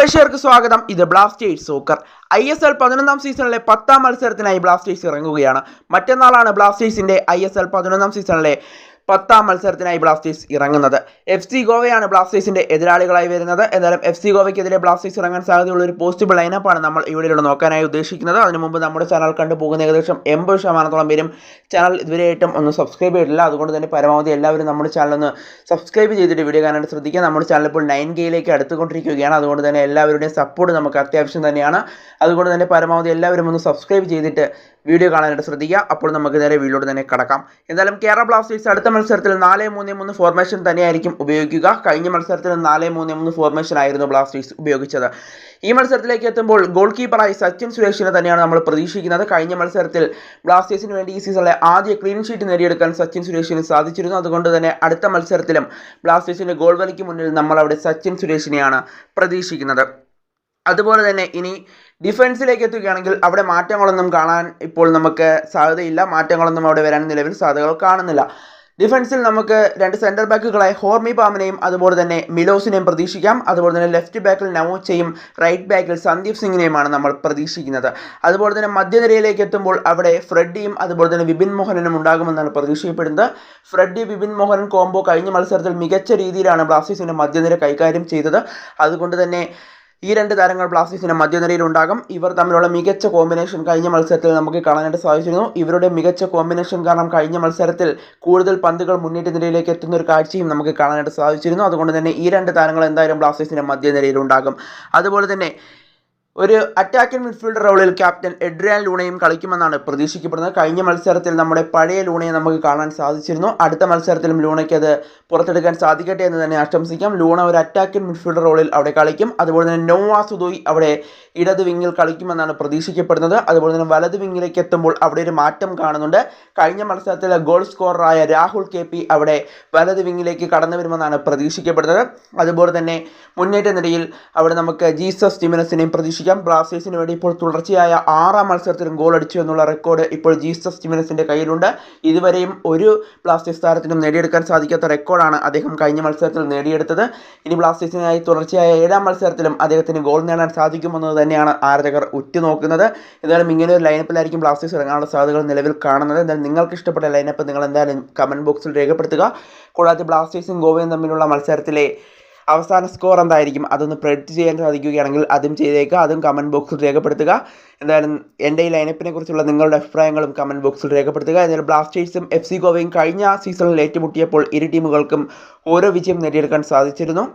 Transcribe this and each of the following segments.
പ്രേക്ഷകർക്ക് സ്വാഗതം. ഇത് ബ്ലാസ്റ്റേഴ്സ് സോക്കർ. ISL 11ാം സീസണിലെ 10ാം മത്സരത്തിനായി ബ്ലാസ്റ്റേഴ്സ് ഇറങ്ങുകയാണ്. മറ്റന്നാളാണ് ബ്ലാസ്റ്റേഴ്സിന്റെ ISL 11ാം സീസണിലെ 10ാം മത്സരത്തിനായി ബ്ലാസ്റ്റേഴ്സ് ഇറങ്ങുന്നത്. FC ഗോവയാണ് ബ്ലാസ്റ്റേഴ്സിന്റെ എതിരാളികളായി വരുന്നത്. എന്നാലും FC ഗോവയ്ക്കെതിരെ ബ്ലാസ്റ്റേഴ്സ് ഇറങ്ങാൻ സാധ്യതയുള്ള ഒരു പോസിബിൾ ലൈനപ്പാണ് നമ്മൾ ഇവിടെയുള്ള നോക്കാനായി ഉദ്ദേശിക്കുന്നത്. അതിനു മുമ്പ് നമ്മുടെ ചാനൽ കണ്ടുപോകുന്ന ഏകദേശം 80% പേരും ചാനൽ ഇതുവരെയായിട്ടും ഒന്ന് സബ്സ്ക്രൈബ് ചെയ്തിട്ടില്ല. അതുകൊണ്ട് തന്നെ പരമാവധി എല്ലാവരും നമ്മുടെ ചാനൽ ഒന്ന് സബ്സ്ക്രൈബ് ചെയ്തിട്ട് വീഡിയോ കാണാനായിട്ട് ശ്രദ്ധിക്കുക. നമ്മുടെ ചാനൽ ഇപ്പോൾ 9K അടുത്തുകൊണ്ടിരിക്കുകയാണ്. അതുകൊണ്ട് തന്നെ എല്ലാവരുടെയും സപ്പോർട്ട് നമുക്ക് അത്യാവശ്യം തന്നെയാണ്. അതുകൊണ്ട് തന്നെ പരമാവധി എല്ലാവരും ഒന്ന് സബ്സ്ക്രൈബ് ചെയ്തിട്ട് വീഡിയോ കാണാനായിട്ട് ശ്രദ്ധിക്കുക. അപ്പോൾ നമുക്ക് നേരെ വീഡിയോയിലൂടെ തന്നെ കടക്കാം. എന്തായാലും കേരള ബ്ലാസ്റ്റേഴ്സ് അടുത്ത മത്സരത്തിൽ 4-3-3 ഫോർമേഷൻ തന്നെയായിരിക്കും ഉപയോഗിക്കുക. കഴിഞ്ഞ മത്സരത്തിൽ 4-3-3 ഫോർമേഷൻ ആയിരുന്നു ബ്ലാസ്റ്റേഴ്സ് ഉപയോഗിച്ചത്. ഈ മത്സരത്തിലേക്ക് എത്തുമ്പോൾ ഗോൾ കീപ്പറായി സച്ചിൻ സുരേഷിനെ തന്നെയാണ് നമ്മൾ പ്രതീക്ഷിക്കുന്നത്. കഴിഞ്ഞ മത്സരത്തിൽ ബ്ലാസ്റ്റേഴ്സിന് വേണ്ടി ഈ സീസണിലെ ആദ്യ ക്ലീൻ ഷീറ്റ് നേടിയെടുക്കാൻ സച്ചിൻ സുരേഷിന് സാധിച്ചിരുന്നു. അതുകൊണ്ട് തന്നെ അടുത്ത മത്സരത്തിലും ബ്ലാസ്റ്റേഴ്സിന്റെ ഗോൾ വലിക്ക് മുന്നിൽ നമ്മൾ അവിടെ സച്ചിൻ സുരേഷിനെയാണ് പ്രതീക്ഷിക്കുന്നത്. അതുപോലെ തന്നെ ഇനി ഡിഫൻസിലേക്ക് എത്തുകയാണെങ്കിൽ അവിടെ മാറ്റങ്ങളൊന്നും കാണാൻ ഇപ്പോൾ നമുക്ക് സാധ്യതയില്ല. മാറ്റങ്ങളൊന്നും അവിടെ വരാൻ നിലവിൽ സാധ്യതകൾ കാണുന്നില്ല. ഡിഫൻസിൽ നമുക്ക് രണ്ട് സെൻറ്റർ ബാക്കുകളായ ഹോർമി പാമിനെയും അതുപോലെ തന്നെ മിലോസിനെയും പ്രതീക്ഷിക്കാം. അതുപോലെ തന്നെ ലെഫ്റ്റ് ബാക്കിൽ നവോച്ചയും റൈറ്റ് ബാക്കിൽ സന്ദീപ് സിംഗിനെയുമാണ് നമ്മൾ പ്രതീക്ഷിക്കുന്നത്. അതുപോലെ തന്നെ മധ്യനിരയിലേക്ക് എത്തുമ്പോൾ അവിടെ ഫ്രെഡിയും അതുപോലെ തന്നെ വിപിൻ മോഹനനും ഉണ്ടാകുമെന്നാണ് പ്രതീക്ഷിക്കപ്പെടുന്നത്. ഫ്രെഡി വിപിൻ മോഹനൻ കോംബോ കഴിഞ്ഞ മത്സരത്തിൽ മികച്ച രീതിയിലാണ് ബ്ലാസ്റ്റേഴ്സിൻ്റെ മധ്യനിര കൈകാര്യം ചെയ്തത്. അതുകൊണ്ട് തന്നെ ഈ രണ്ട് താരങ്ങൾ ബ്ലാസ്റ്റേഴ്സിന്റെ മധ്യനിരയിലുണ്ടാകും. ഇവർ തമ്മിലുള്ള മികച്ച കോമ്പിനേഷൻ കഴിഞ്ഞ മത്സരത്തിൽ നമുക്ക് കാണാനായിട്ട് സാധിച്ചിരുന്നു. ഇവരുടെ മികച്ച കോമ്പിനേഷൻ കാരണം കഴിഞ്ഞ മത്സരത്തിൽ കൂടുതൽ പന്തുകൾ മുന്നേറ്റ നിരയിലേക്ക് എത്തുന്ന ഒരു കാഴ്ചയും നമുക്ക് കാണാനായിട്ട് സാധിച്ചിരുന്നു. അതുകൊണ്ട് തന്നെ ഈ രണ്ട് താരങ്ങൾ എന്തായാലും ബ്ലാസ്റ്റേഴ്സിന്റെ മധ്യനിരയിലുണ്ടാകും. അതുപോലെ തന്നെ ഒരു അറ്റാക്കിംഗ് മിഡ്ഫീൽഡർ റോളിൽ ക്യാപ്റ്റൻ എഡ്രിയാൻ ലൂണയും കളിക്കുമെന്നാണ് പ്രതീക്ഷിക്കപ്പെടുന്നത്. കഴിഞ്ഞ മത്സരത്തിൽ നമ്മുടെ പഴയ ലൂണയെ നമുക്ക് കാണാൻ സാധിച്ചിരുന്നു. അടുത്ത മത്സരത്തിലും ലൂണയ്ക്ക് അത് പുറത്തെടുക്കാൻ സാധിക്കട്ടെ എന്ന് തന്നെ ആശംസിക്കാം. ലൂണ ഒരു അറ്റാക്കിംഗ് മിഡ്ഫീൽഡർ റോളിൽ അവിടെ കളിക്കും. അതുപോലെ തന്നെ നോവാ സുദോയ് അവിടെ ഇടത് വിങ്ങിൽ കളിക്കുമെന്നാണ് പ്രതീക്ഷിക്കപ്പെടുന്നത്. അതുപോലെ തന്നെ വലത് വിങ്ങിലേക്ക് എത്തുമ്പോൾ അവിടെ ഒരു മാറ്റം കാണുന്നുണ്ട്. കഴിഞ്ഞ മത്സരത്തിലെ ഗോൾ സ്കോററായ രാഹുൽ KP അവിടെ വലത് വിങ്ങിലേക്ക് കടന്നു വരുമെന്നാണ് പ്രതീക്ഷിക്കപ്പെടുന്നത്. അതുപോലെ തന്നെ മുന്നേറ്റ നിരയിൽ അവിടെ നമുക്ക് ജീസസ് ജിമിനസിനെയും പ്രതീക്ഷിക്കാം. ബ്ലാസ്റ്റേഴ്സിന് വേണ്ടി ഇപ്പോൾ തുടർച്ചയായ 6ാം മത്സരത്തിലും ഗോൾ അടിച്ചു എന്നുള്ള റെക്കോർഡ് ഇപ്പോൾ ജീസസ് ജിമിനസിന്റെ കയ്യിലുണ്ട്. ഇതുവരെയും ഒരു ബ്ലാസ്റ്റേഴ്സ് താരത്തിനും നേടിയെടുക്കാൻ സാധിക്കാത്ത റെക്കോർഡാണ് അദ്ദേഹം കഴിഞ്ഞ മത്സരത്തിൽ നേടിയെടുത്തത്. ഇനി ബ്ലാസ്റ്റേഴ്സിനായി തുടർച്ചയായ 7ാം മത്സരത്തിലും അദ്ദേഹത്തിന് ഗോൾ നേടാൻ സാധിക്കുമെന്നത് തന്നെയാണ് ആരാധകർ ഉറ്റുനോക്കുന്നത്. എന്തായാലും ഇങ്ങനെ ഒരു ലൈനപ്പിലായിരിക്കും ബ്ലാസ്റ്റേഴ്സ് ഇറങ്ങാനുള്ള സാധ്യതകൾ നിലവിൽ കാണുന്നത്. എന്തായാലും നിങ്ങൾക്ക് ഇഷ്ടപ്പെട്ട ലൈനപ്പ് നിങ്ങൾ എന്തായാലും കമൻറ്റ് ബോക്സിൽ രേഖപ്പെടുത്തുക. കൂടാതെ ബ്ലാസ്റ്റേഴ്സും ഗോവയും തമ്മിലുള്ള മത്സരത്തിലെ അവസാന സ്കോർ എന്തായിരിക്കും അതൊന്ന് പ്രെഡിക്റ്റ് ചെയ്യാൻ സാധിക്കുകയാണെങ്കിൽ അതും ചെയ്തേക്കുക. അതും കമൻറ്റ് ബോക്സിൽ രേഖപ്പെടുത്തുക. എന്തായാലും എൻ്റെ ഈ ലൈനപ്പിനെ കുറിച്ചുള്ള നിങ്ങളുടെ അഭിപ്രായങ്ങളും കമൻറ്റ് ബോക്സിൽ രേഖപ്പെടുത്തുക. എന്നാലും ബ്ലാസ്റ്റേഴ്സും FC ഗോവയും കഴിഞ്ഞ സീസണിൽ ഏറ്റുമുട്ടിയപ്പോൾ ഇരു ടീമുകൾക്കും ഓരോ വിജയം നേടിയെടുക്കാൻ സാധിച്ചിരുന്നു.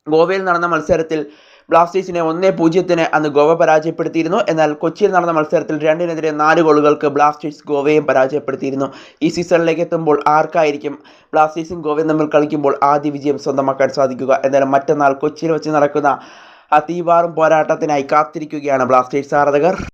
ഗോവയിൽ നടന്ന മത്സരത്തിൽ ബ്ലാസ്റ്റേഴ്സിനെ 1-0 അന്ന് ഗോവ പരാജയപ്പെടുത്തിയിരുന്നു. എന്നാൽ കൊച്ചിയിൽ നടന്ന മത്സരത്തിൽ 2-4 ഗോളുകൾക്ക് ബ്ലാസ്റ്റേഴ്സ് ഗോവയും പരാജയപ്പെടുത്തിയിരുന്നു. ഈ സീസണിലേക്ക് എത്തുമ്പോൾ ആർക്കായിരിക്കും ബ്ലാസ്റ്റേഴ്സും ഗോവയും തമ്മിൽ കളിക്കുമ്പോൾ ആദ്യ വിജയം സ്വന്തമാക്കാൻ സാധിക്കുക? എന്നാലും മറ്റന്നാൾ കൊച്ചിയിൽ വെച്ച് നടക്കുന്ന ആ തീവാറും പോരാട്ടത്തിനായി കാത്തിരിക്കുകയാണ് ബ്ലാസ്റ്റേഴ്സ് ആരാധകർ.